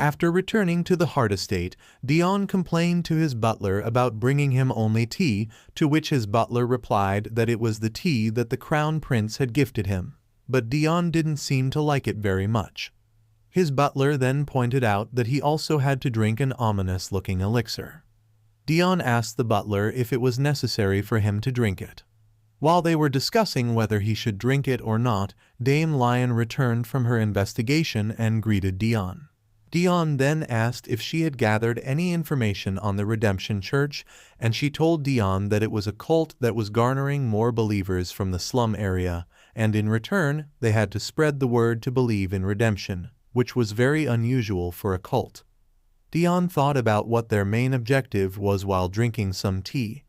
After returning to the Hart estate, Dion complained to his butler about bringing him only tea, to which his butler replied that it was the tea that the crown prince had gifted him. But Dion didn't seem to like it very much. His butler then pointed out that he also had to drink an ominous-looking elixir. Dion asked the butler if it was necessary for him to drink it. While they were discussing whether he should drink it or not, Dame Lion returned from her investigation and greeted Dion. Dion then asked if she had gathered any information on the Redemption Church, and she told Dion that it was a cult that was garnering more believers from the slum area, and in return, they had to spread the word to believe in redemption, which was very unusual for a cult. Dion thought about what their main objective was while drinking some tea.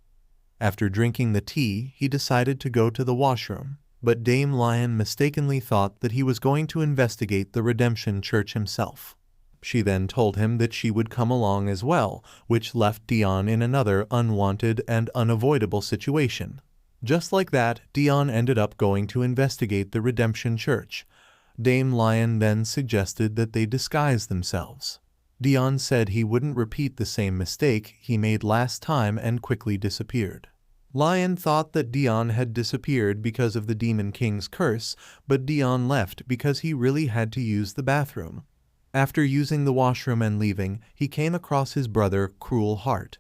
After drinking the tea, he decided to go to the washroom, but Dame Lion mistakenly thought that he was going to investigate the Redemption Church himself. She then told him that she would come along as well, which left Dion in another unwanted and unavoidable situation. Just like that, Dion ended up going to investigate the Redemption Church. Dame Lion then suggested that they disguise themselves. Dion said he wouldn't repeat the same mistake he made last time and quickly disappeared. Lion thought that Dion had disappeared because of the Demon King's curse, but Dion left because he really had to use the bathroom. After using the washroom and leaving, he came across his brother, Cruel Heart.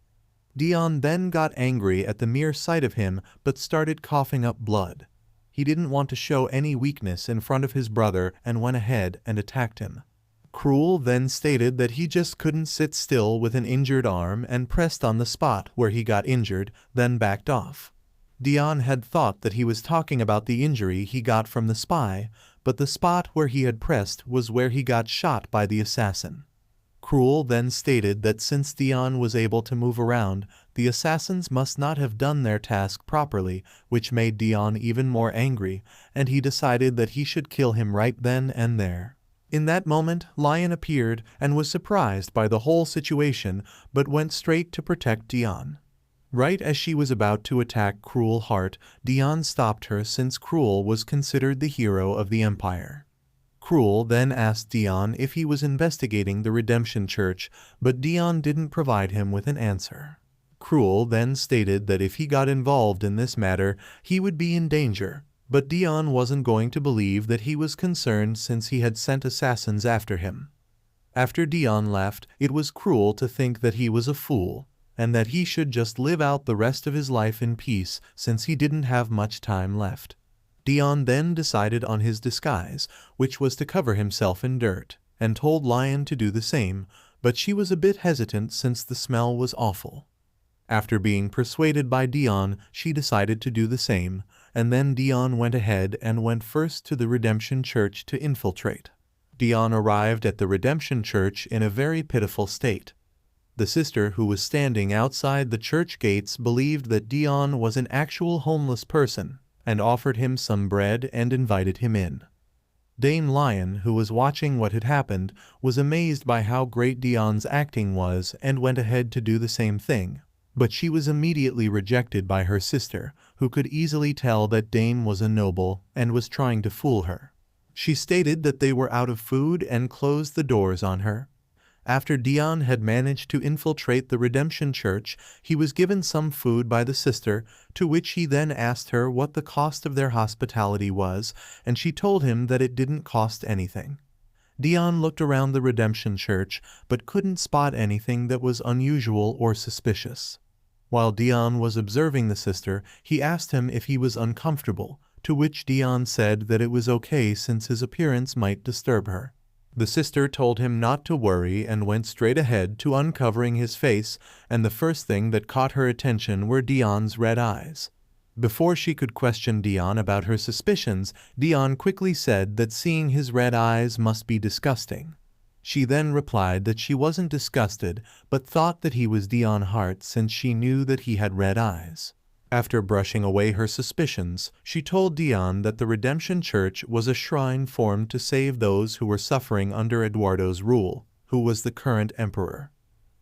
Dion then got angry at the mere sight of him but started coughing up blood. He didn't want to show any weakness in front of his brother and went ahead and attacked him. Cruel then stated that he just couldn't sit still with an injured arm and pressed on the spot where he got injured, then backed off. Dion had thought that he was talking about the injury he got from the spy, but the spot where he had pressed was where he got shot by the assassin. Cruel then stated that since Dion was able to move around, the assassins must not have done their task properly, which made Dion even more angry, and he decided that he should kill him right then and there. In that moment, Lion appeared and was surprised by the whole situation, but went straight to protect Dion. Right as she was about to attack Cruel Heart, Dion stopped her since Cruel was considered the hero of the Empire. Cruel then asked Dion if he was investigating the Redemption Church, but Dion didn't provide him with an answer. Cruel then stated that if he got involved in this matter, he would be in danger, but Dion wasn't going to believe that he was concerned since he had sent assassins after him. After Dion left, it was Cruel to think that he was a fool, and that he should just live out the rest of his life in peace since he didn't have much time left. Dion then decided on his disguise, which was to cover himself in dirt, and told Lion to do the same, but she was a bit hesitant since the smell was awful. After being persuaded by Dion, she decided to do the same, and then Dion went ahead and went first to the Redemption Church to infiltrate. Dion arrived at the Redemption Church in a very pitiful state. The sister who was standing outside the church gates believed that Dion was an actual homeless person and offered him some bread and invited him in. Dame Lion, who was watching what had happened, was amazed by how great Dion's acting was and went ahead to do the same thing, but she was immediately rejected by her sister, who could easily tell that Dame was a noble and was trying to fool her. She stated that they were out of food and closed the doors on her. After Dion had managed to infiltrate the Redemption Church, he was given some food by the sister, to which he then asked her what the cost of their hospitality was, and she told him that it didn't cost anything. Dion looked around the Redemption Church, but couldn't spot anything that was unusual or suspicious. While Dion was observing the sister, he asked him if he was uncomfortable, to which Dion said that it was okay since his appearance might disturb her. The sister told him not to worry and went straight ahead to uncovering his face, and the first thing that caught her attention were Dion's red eyes. Before she could question Dion about her suspicions, Dion quickly said that seeing his red eyes must be disgusting. She then replied that she wasn't disgusted, but thought that he was Dion Hart since she knew that he had red eyes. After brushing away her suspicions, she told Dion that the Redemption Church was a shrine formed to save those who were suffering under Eduardo's rule, who was the current emperor.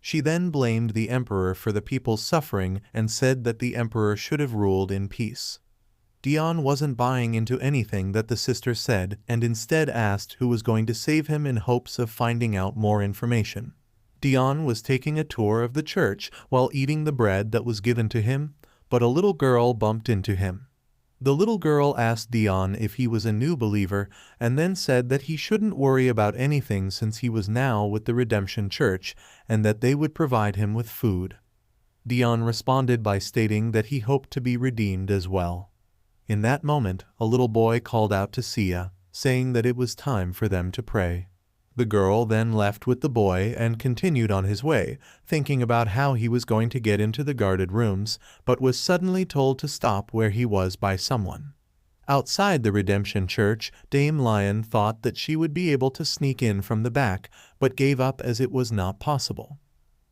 She then blamed the emperor for the people's suffering and said that the emperor should have ruled in peace. Dion wasn't buying into anything that the sister said and instead asked who was going to save him in hopes of finding out more information. Dion was taking a tour of the church while eating the bread that was given to him, but a little girl bumped into him. The little girl asked Dion if he was a new believer and then said that he shouldn't worry about anything since he was now with the Redemption Church and that they would provide him with food. Dion responded by stating that he hoped to be redeemed as well. In that moment, a little boy called out to Sia, saying that it was time for them to pray. The girl then left with the boy and continued on his way, thinking about how he was going to get into the guarded rooms, but was suddenly told to stop where he was by someone. Outside the Redemption Church, Dame Lion thought that she would be able to sneak in from the back, but gave up as it was not possible.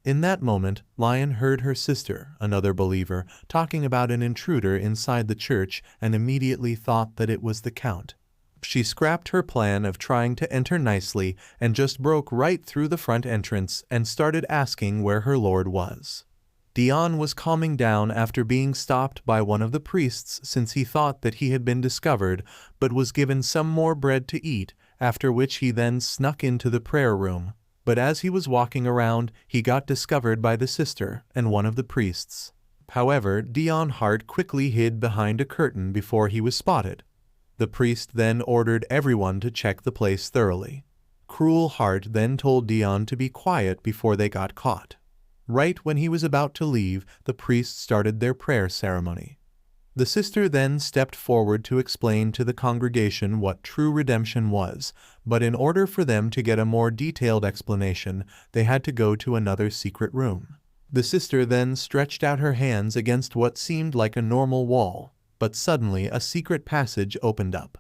In that moment, Lion heard her sister, another believer, talking about an intruder inside the church and immediately thought that it was the Count. She scrapped her plan of trying to enter nicely and just broke right through the front entrance and started asking where her lord was. Dion was calming down after being stopped by one of the priests since he thought that he had been discovered but was given some more bread to eat, after which he then snuck into the prayer room. But as he was walking around, he got discovered by the sister and one of the priests. However, Dion Hart quickly hid behind a curtain before he was spotted. The priest then ordered everyone to check the place thoroughly. Cruel Heart then told Dion to be quiet before they got caught. Right when he was about to leave, the priests started their prayer ceremony. The sister then stepped forward to explain to the congregation what true redemption was, but in order for them to get a more detailed explanation, they had to go to another secret room. The sister then stretched out her hands against what seemed like a normal wall, but suddenly a secret passage opened up.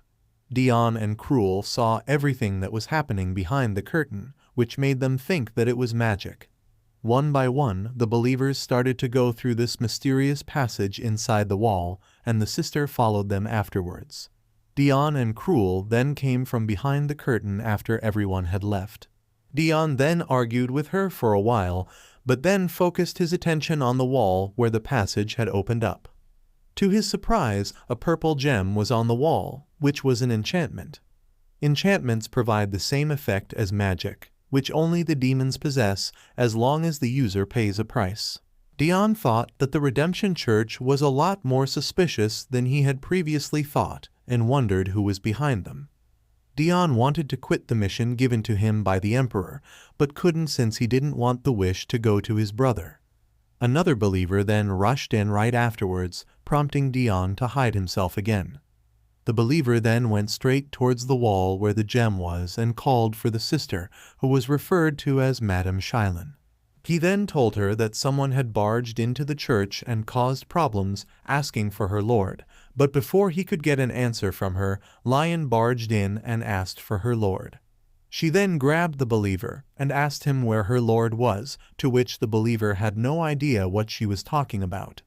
Dion and Cruel saw everything that was happening behind the curtain, which made them think that it was magic. One by one, the believers started to go through this mysterious passage inside the wall, and the sister followed them afterwards. Dion and Cruel then came from behind the curtain after everyone had left. Dion then argued with her for a while, but then focused his attention on the wall where the passage had opened up. To his surprise, a purple gem was on the wall, which was an enchantment. Enchantments provide the same effect as magic, which only the demons possess as long as the user pays a price. Dion thought that the Redemption Church was a lot more suspicious than he had previously thought and wondered who was behind them. Dion wanted to quit the mission given to him by the Emperor, but couldn't since he didn't want the wish to go to his brother. Another believer then rushed in right afterwards, prompting Dion to hide himself again. The believer then went straight towards the wall where the gem was and called for the sister, who was referred to as Madame Shylin. He then told her that someone had barged into the church and caused problems, asking for her lord, but before he could get an answer from her, Lion barged in and asked for her lord. She then grabbed the believer and asked him where her lord was, to which the believer had no idea what she was talking about.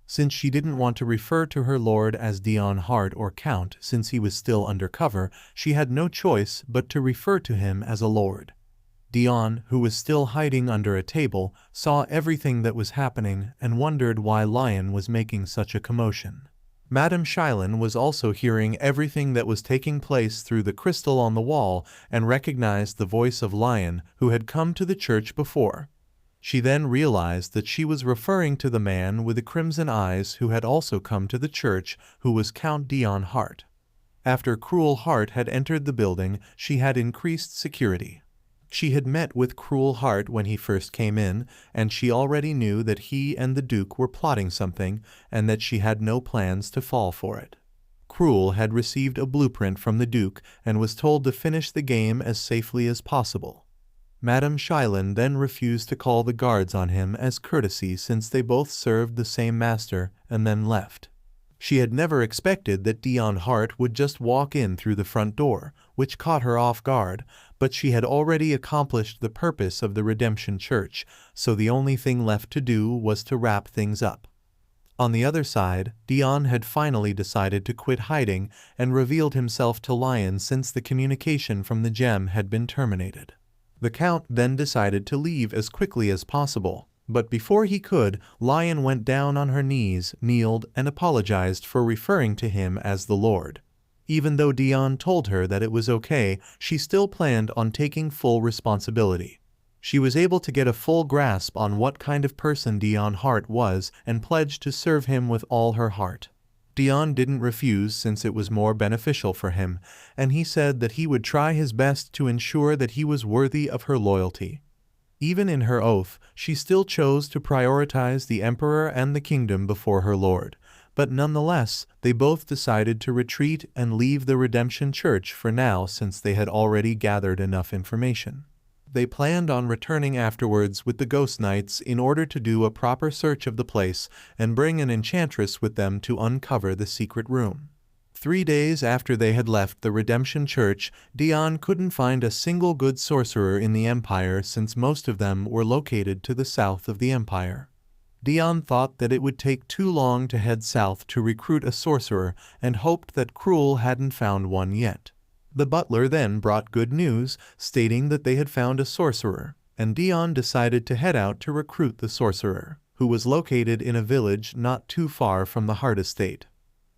Since she didn't want to refer to her lord as Dion Hart or Count since he was still undercover, she had no choice but to refer to him as a lord. Dion, who was still hiding under a table, saw everything that was happening and wondered why Lion was making such a commotion. Madame Shylin was also hearing everything that was taking place through the crystal on the wall and recognized the voice of Lion who had come to the church before. She then realized that she was referring to the man with the crimson eyes who had also come to the church, who was Count Dion Hart. After Cruel Heart had entered the building, she had increased security. She had met with Cruel Heart when he first came in, and she already knew that he and the Duke were plotting something, and that she had no plans to fall for it. Cruel had received a blueprint from the Duke and was told to finish the game as safely as possible. Madame Shylin then refused to call the guards on him as courtesy since they both served the same master, and then left. She had never expected that Dion Hart would just walk in through the front door, which caught her off guard, but she had already accomplished the purpose of the Redemption Church, so the only thing left to do was to wrap things up. On the other side, Dion had finally decided to quit hiding and revealed himself to Lion since the communication from the gem had been terminated. The Count then decided to leave as quickly as possible, But before he could, Lion went down on her knees, kneeled, and apologized for referring to him as the Lord. Even though Dion told her that it was okay, she still planned on taking full responsibility. She was able to get a full grasp on what kind of person Dion Hart was and pledged to serve him with all her heart. Dion didn't refuse since it was more beneficial for him, and he said that he would try his best to ensure that he was worthy of her loyalty. Even in her oath, she still chose to prioritize the emperor and the kingdom before her lord. But nonetheless, they both decided to retreat and leave the Redemption Church for now since they had already gathered enough information. They planned on returning afterwards with the Ghost Knights in order to do a proper search of the place and bring an enchantress with them to uncover the secret room. 3 days after they had left the Redemption Church, Dion couldn't find a single good sorcerer in the Empire since most of them were located to the south of the Empire. Dion thought that it would take too long to head south to recruit a sorcerer and hoped that Cruel hadn't found one yet. The butler then brought good news, stating that they had found a sorcerer, and Dion decided to head out to recruit the sorcerer, who was located in a village not too far from the Heart Estate.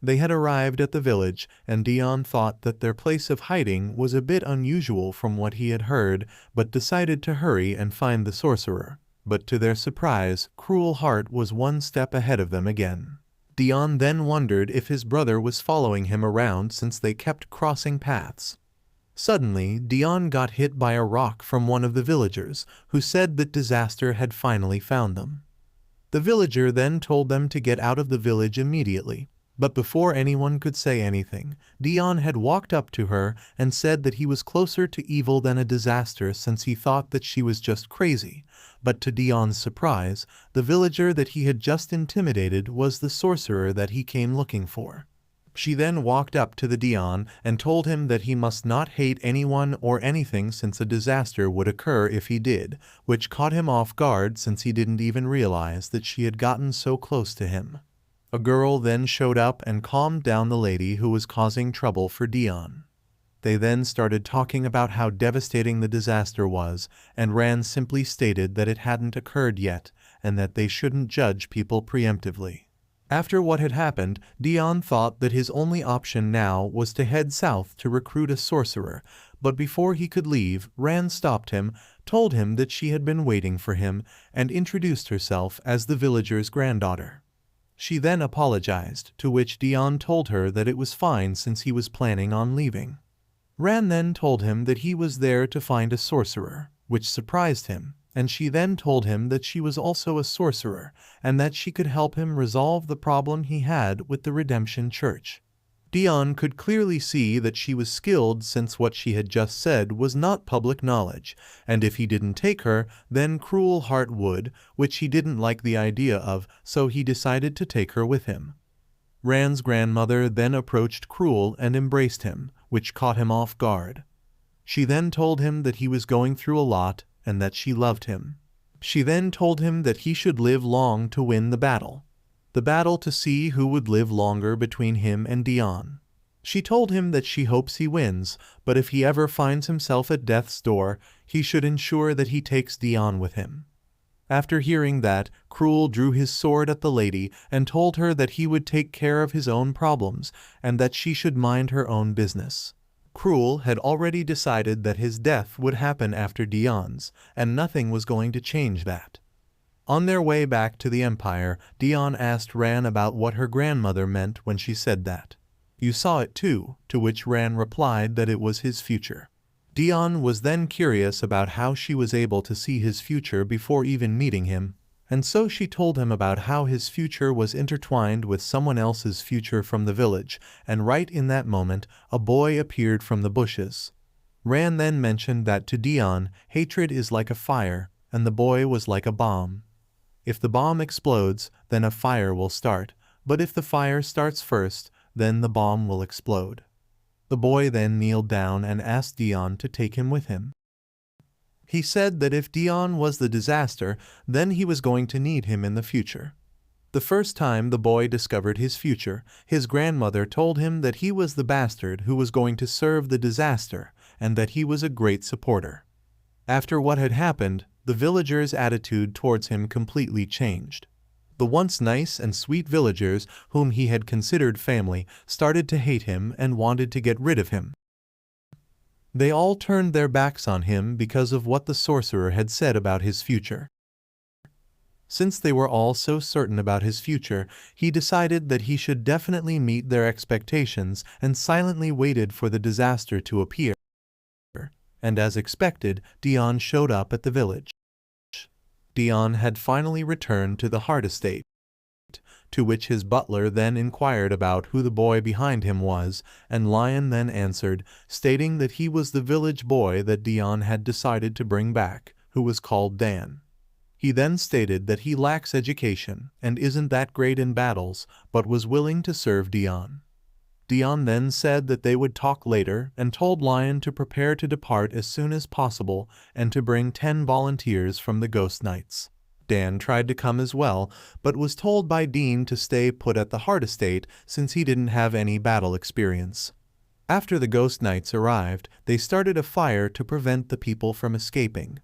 They had arrived at the village, and Dion thought that their place of hiding was a bit unusual from what he had heard, but decided to hurry and find the sorcerer. But to their surprise, Cruel Heart was one step ahead of them again. Dion then wondered if his brother was following him around since they kept crossing paths. Suddenly, Dion got hit by a rock from one of the villagers, who said that disaster had finally found them. The villager then told them to get out of the village immediately. But before anyone could say anything, Dion had walked up to her and said that he was closer to evil than a disaster since he thought that she was just crazy. But to Dion's surprise, the villager that he had just intimidated was the sorcerer that he came looking for. She then walked up to the Dion and told him that he must not hate anyone or anything since a disaster would occur if he did, which caught him off guard since he didn't even realize that she had gotten so close to him. A girl then showed up and calmed down the lady who was causing trouble for Dion. They then started talking about how devastating the disaster was, and Rand simply stated that it hadn't occurred yet, and that they shouldn't judge people preemptively. After what had happened, Dion thought that his only option now was to head south to recruit a sorcerer, but before he could leave, Rand stopped him, told him that she had been waiting for him, and introduced herself as the villager's granddaughter. She then apologized, to which Dion told her that it was fine since he was planning on leaving. Rand then told him that he was there to find a sorcerer, which surprised him, and she then told him that she was also a sorcerer, and that she could help him resolve the problem he had with the Redemption Church. Dion could clearly see that she was skilled since what she had just said was not public knowledge, and if he didn't take her, then Cruel Heart would, which he didn't like the idea of, so he decided to take her with him. Rand's grandmother then approached Cruel and embraced him, which caught him off guard. She then told him that he was going through a lot and that she loved him. She then told him that he should live long to win the battle to see who would live longer between him and Dion. She told him that she hopes he wins, but if he ever finds himself at death's door, he should ensure that he takes Dion with him. After hearing that, Cruel drew his sword at the lady and told her that he would take care of his own problems and that she should mind her own business. Cruel had already decided that his death would happen after Dion's, and nothing was going to change that. On their way back to the Empire, Dion asked Rand about what her grandmother meant when she said that. "You saw it too," to which Rand replied that it was his future. Dion was then curious about how she was able to see his future before even meeting him, and so she told him about how his future was intertwined with someone else's future from the village, and right in that moment, a boy appeared from the bushes. Rand then mentioned that to Dion, hatred is like a fire, and the boy was like a bomb. If the bomb explodes, then a fire will start, but if the fire starts first, then the bomb will explode. The boy then kneeled down and asked Dion to take him with him. He said that if Dion was the disaster, then he was going to need him in the future. The first time the boy discovered his future, his grandmother told him that he was the bastard who was going to serve the disaster, and that he was a great supporter. After what had happened, the villagers' attitude towards him completely changed. The once nice and sweet villagers, whom he had considered family, started to hate him and wanted to get rid of him. They all turned their backs on him because of what the sorcerer had said about his future. Since they were all so certain about his future, he decided that he should definitely meet their expectations and silently waited for the disaster to appear. And as expected, Dion showed up at the village. Dion had finally returned to the Heart Estate, to which his butler then inquired about who the boy behind him was, and Lion then answered, stating that he was the village boy that Dion had decided to bring back, who was called Dan. He then stated that he lacks education and isn't that great in battles, but was willing to serve Dion. Dion then said that they would talk later and told Lion to prepare to depart as soon as possible and to bring 10 volunteers from the Ghost Knights. Dan tried to come as well, but was told by Dean to stay put at the Heart Estate since he didn't have any battle experience. After the Ghost Knights arrived, they started a fire to prevent the people from escaping.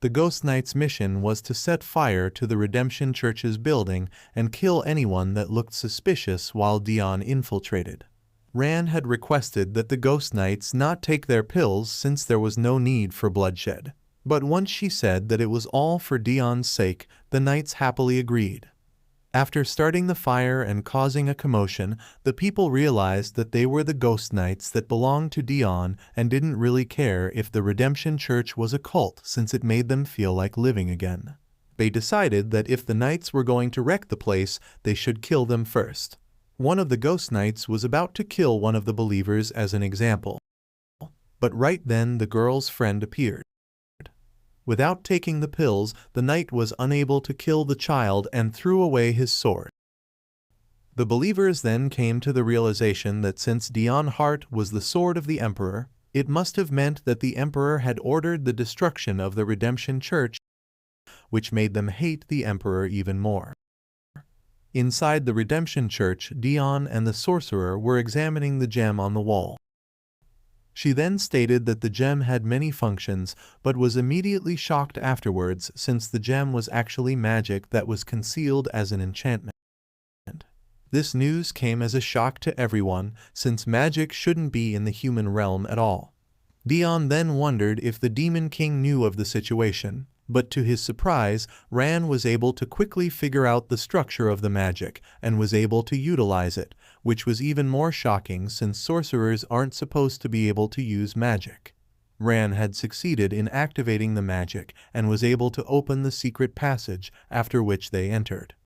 The Ghost Knights' mission was to set fire to the Redemption Church's building and kill anyone that looked suspicious while Dion infiltrated. Ran had requested that the Ghost Knights not take their pills since there was no need for bloodshed. But once she said that it was all for Dion's sake, the Knights happily agreed. After starting the fire and causing a commotion, the people realized that they were the Ghost Knights that belonged to Dion and didn't really care if the Redemption Church was a cult since it made them feel like living again. They decided that if the Knights were going to wreck the place, they should kill them first. One of the Ghost Knights was about to kill one of the believers as an example. But right then the girl's friend appeared. Without taking the pills, the knight was unable to kill the child and threw away his sword. The believers then came to the realization that since Dion Heart was the sword of the Emperor, it must have meant that the Emperor had ordered the destruction of the Redemption Church, which made them hate the Emperor even more. Inside the Redemption Church, Dion and the sorcerer were examining the gem on the wall. She then stated that the gem had many functions, but was immediately shocked afterwards since the gem was actually magic that was concealed as an enchantment. This news came as a shock to everyone, since magic shouldn't be in the human realm at all. Dion then wondered if the Demon King knew of the situation, but to his surprise, Ran was able to quickly figure out the structure of the magic and was able to utilize it, which was even more shocking since sorcerers aren't supposed to be able to use magic. Ran had succeeded in activating the magic and was able to open the secret passage, after which they entered.